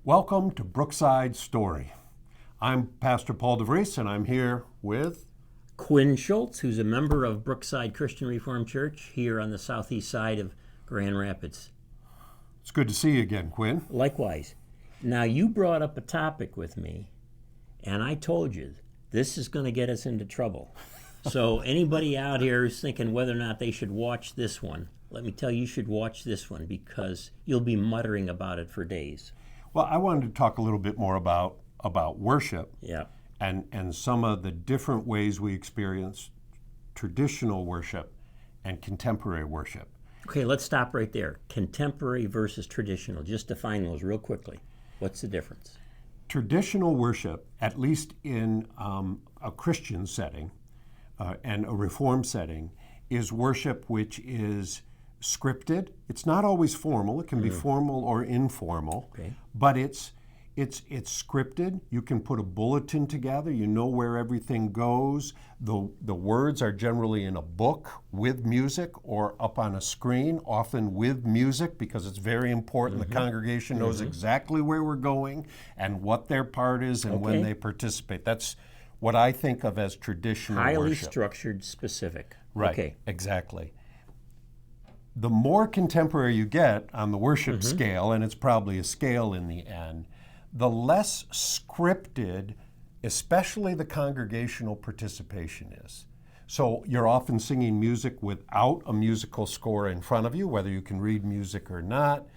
Welcome to Brookside Story. I'm Pastor Paul DeVries, and I'm here with Quin Schultze, who's a member of Brookside Christian Reformed Church here on the southeast side of Grand Rapids. It's good to see you again, Quin. Likewise. Now, you brought up a topic with me, and I told you this is going to get us into trouble. So anybody out here who's thinking whether or not they should watch this one, let me tell you, you should watch this one because you'll be muttering about it for days. Well, I wanted to talk a little bit more about worship. Yeah. And some of the different ways we experience traditional worship and contemporary worship. Okay, let's stop right there. Contemporary versus traditional. Just define those real quickly. What's the difference? Traditional worship, at least in a Christian setting and a Reformed setting, is worship which is scripted. It's not always formal. It can be formal or informal, Okay. but it's scripted. You can put a bulletin together. You know where everything goes. The words are generally in a book with music or up on a screen, often with music, because it's very important. The congregation knows exactly where we're going and what their part is and when they participate. That's what I think of as traditional Highly worship. structured, specific. Right, Okay. exactly. The more contemporary you get on the worship scale, and it's probably a scale in the end, the less scripted, especially the congregational participation is. So you're often singing music without a musical score in front of you, whether you can read music or not.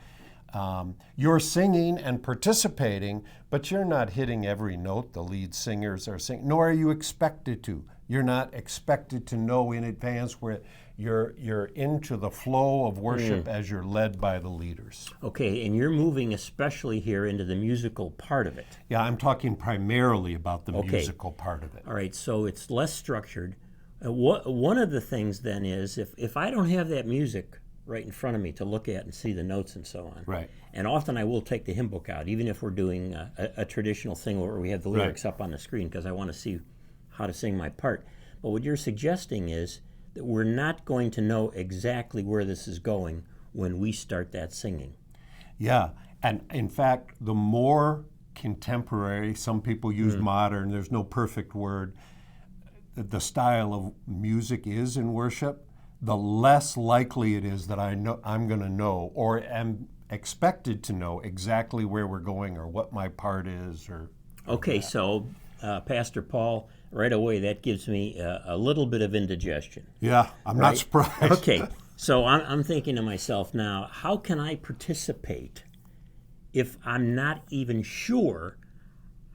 You're singing and participating, but you're not hitting every note the lead singers are singing, nor are you expected to. You're not expected to know in advance where you're into the flow of worship as you're led by the leaders. Okay, and you're moving especially here into the musical part of it. Yeah, I'm talking primarily about the musical part of it. All right, so it's less structured. One of the things then is if I don't have that music right in front of me to look at and see the notes and so on. Right. And often I will take the hymn book out, even if we're doing a traditional thing where we have the lyrics up on the screen, because I want to see how to sing my part. But what you're suggesting is that we're not going to know exactly where this is going when we start that singing. Yeah, and in fact, the more contemporary, some people use modern, there's no perfect word, the style of music is in worship, the less likely it is that I'm going to know or am expected to know exactly where we're going or what my part is. Okay, so Pastor Paul, right away that gives me a little bit of indigestion. Yeah, I'm not surprised. Okay, so I'm thinking to myself now, how can I participate if I'm not even sure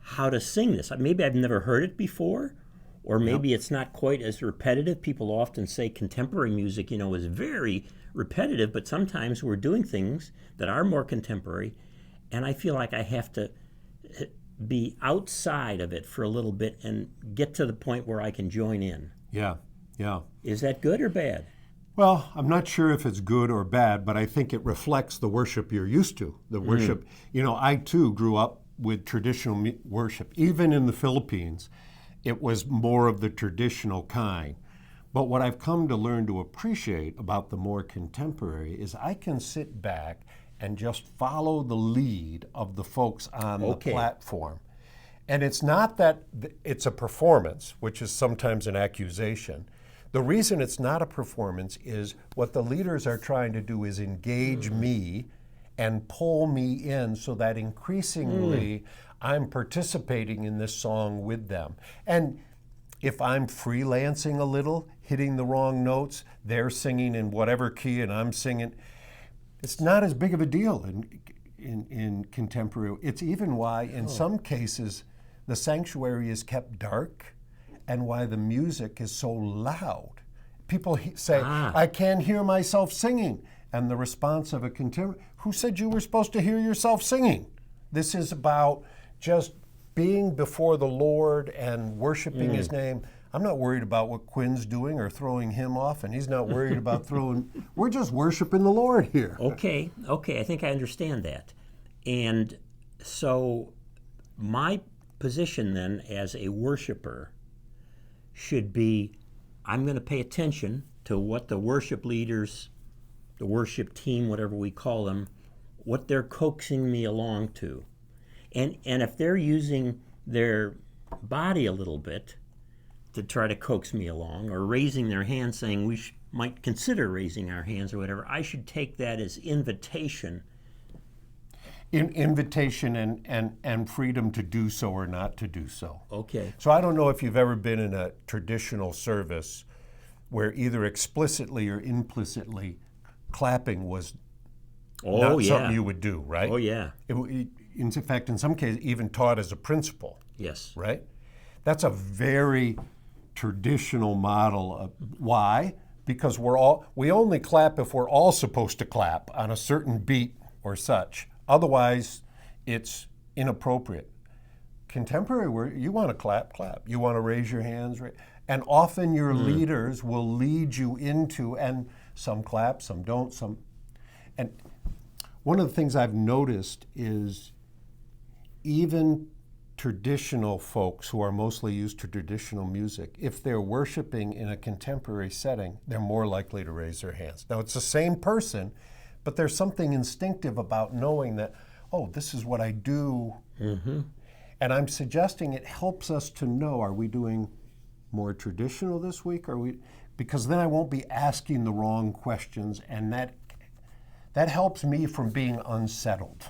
how to sing this? Maybe I've never heard it before, or maybe it's not quite as repetitive. People often say contemporary music, is very repetitive, but sometimes we're doing things that are more contemporary, and I feel like I have to be outside of it for a little bit and get to the point where I can join in. Yeah. Is that good or bad? Well, I'm not sure if it's good or bad, but I think it reflects the worship you're used to. The worship, I too grew up with traditional worship. Even in the Philippines, it was more of the traditional kind. But what I've come to learn to appreciate about the more contemporary is I can sit back and just follow the lead of the folks on the platform. And it's not that it's a performance, which is sometimes an accusation. The reason it's not a performance is what the leaders are trying to do is engage me and pull me in so that increasingly I'm participating in this song with them. And if I'm freelancing a little, hitting the wrong notes, they're singing in whatever key and I'm singing, it's not as big of a deal in contemporary. It's even why in some cases the sanctuary is kept dark and why the music is so loud. People say, I can't hear myself singing. And the response of a contemporary, who said you were supposed to hear yourself singing? This is about just being before the Lord and worshiping His name. I'm not worried about what Quin's doing or throwing him off, and he's not worried about we're just worshiping the Lord here. Okay, I think I understand that. And so my position then as a worshiper should be, I'm going to pay attention to what the worship leaders, the worship team, whatever we call them, what they're coaxing me along to. And if they're using their body a little bit to try to coax me along, or raising their hand saying we might consider raising our hands or whatever, I should take that as invitation. Invitation and freedom to do so or not to do so. Okay. So I don't know if you've ever been in a traditional service where either explicitly or implicitly clapping was not something you would do, right? Oh, yeah. In fact, in some cases, even taught as a principle. Yes. Right? That's a very traditional model of why? Because we only clap if we're all supposed to clap on a certain beat or such. Otherwise, it's inappropriate. Contemporary, you want to clap. You want to raise your hands, and often your leaders will lead you into, and some clap, some don't, and one of the things I've noticed is even traditional folks who are mostly used to traditional music, if they're worshiping in a contemporary setting, they're more likely to raise their hands. Now, it's the same person, but there's something instinctive about knowing that, oh, this is what I do. Mm-hmm. And I'm suggesting it helps us to know, are we doing more traditional this week? Because then I won't be asking the wrong questions, and that helps me from being unsettled.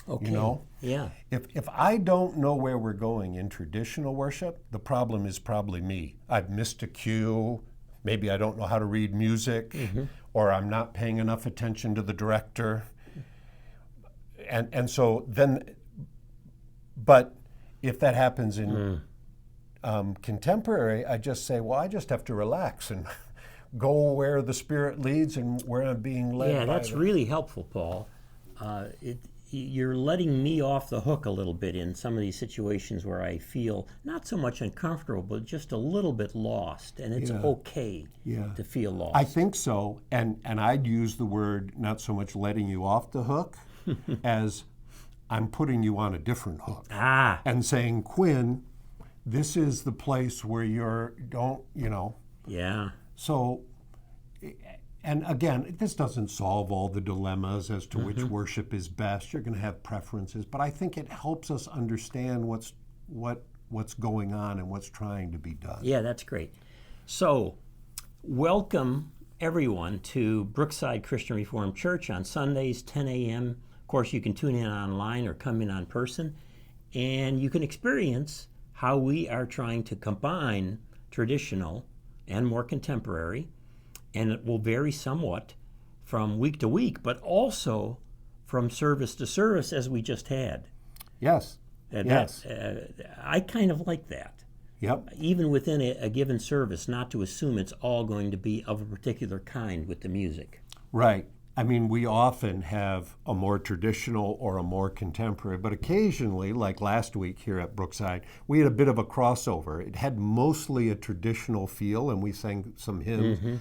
Okay. You know? Yeah. If I don't know where we're going in traditional worship, the problem is probably me. I've missed a cue. Maybe I don't know how to read music, or I'm not paying enough attention to the director. And so then, but if that happens in contemporary, I just say, well, I just have to relax and go where the Spirit leads and where I'm being led. Yeah, that's really helpful, Paul. You're letting me off the hook a little bit in some of these situations where I feel not so much uncomfortable, but just a little bit lost, and it's okay to feel lost. I think so, and I'd use the word not so much letting you off the hook as I'm putting you on a different hook. And saying, Quin, this is the place where Yeah. So, and again, this doesn't solve all the dilemmas as to which worship is best. You're going to have preferences, but I think it helps us understand what's going on and what's trying to be done. Yeah, that's great. So, welcome everyone to Brookside Christian Reformed Church on Sundays, 10 a.m. Of course, you can tune in online or come in on person, and you can experience how we are trying to combine traditional and more contemporary. And it will vary somewhat from week to week, but also from service to service, as we just had. Yes. Yes. I kind of like that. Yep. Even within a given service, not to assume it's all going to be of a particular kind with the music. Right. I mean, we often have a more traditional or a more contemporary, but occasionally, like last week here at Brookside, we had a bit of a crossover. It had mostly a traditional feel, and we sang some hymns.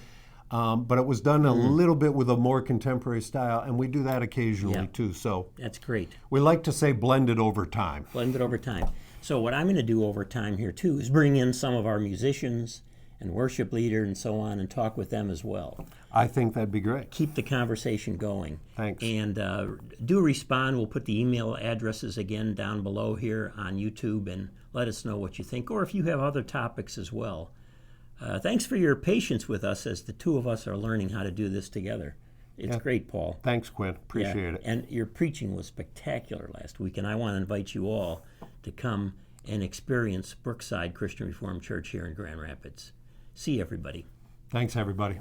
But it was done a little bit with a more contemporary style, and we do that occasionally too. So that's great. We like to say blended over time. Blended over time. So what I'm going to do over time here too is bring in some of our musicians and worship leader and so on and talk with them as well. I think that'd be great. Keep the conversation going. Thanks. And do respond. We'll put the email addresses again down below here on YouTube, and let us know what you think, or if you have other topics as well. Thanks for your patience with us as the two of us are learning how to do this together. It's great, Paul. Thanks, Quin. Appreciate it. And your preaching was spectacular last week, and I want to invite you all to come and experience Brookside Christian Reformed Church here in Grand Rapids. See everybody. Thanks, everybody.